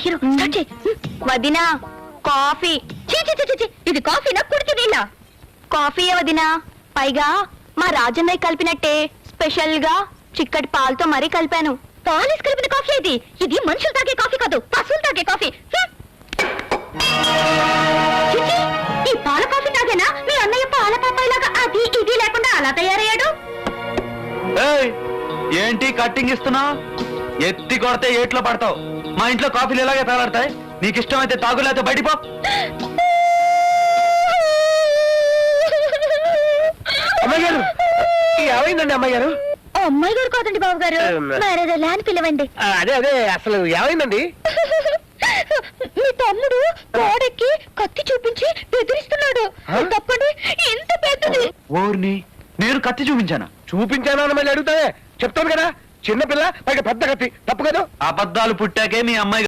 Hero start చేయి. వదినా coffee. ఇది కాఫీనా కుడితి నీళ్ళ? కాఫీ వదినా. పైగా మా రాజన్నయ్య కలిపినట్టే స్పెషల్ గా చిక్కటి పాలతో మరీ కలిపాను. పాలేసి కలిపిన కాఫీ ఇది. ఇది మనుషులు తాగే కాఫీ కాదు, పశువులు తాగే కాఫీ. ఈ పాల కాఫీ తాగేనా మీ అన్నయ్య పాల పాపాయిలాగా అది ఇది లేకుండా అలా తయారయ్యాడు? ఏంటి కట్టింగ్ ఇస్తున్నా? ఎత్తి కొడితే ఏట్లో పడతావు. మా ఇంట్లో కాఫీలు ఎలాగే తయారడతాయి. నీకు ఇష్టమైతే తాగు, లేకపోతే బయటిపో. అమ్మాయి గారు ఏమైందండి? అమ్మాయి గారు అమ్మాయి గారు కాదండి బాబు గారు, మరేదలా అని పిలవండి. అదే అదే అసలు ఏమైందండి? మీ తమ్ముడు గోడెక్కి కత్తి చూపించి బెదిరిస్తున్నాడు. తప్పండి, ఎంత పెద్దది. ఓర్ని, నేను కత్తి చూపించానా? చూపించానా అని మళ్ళీ అడుగుతావే? చెప్తాను కదా, చిన్నపిల్ల పైగా పెద్ద కత్తి, తప్పు కదా. అబద్ధాలు పుట్టాకే మీ అమ్మాయి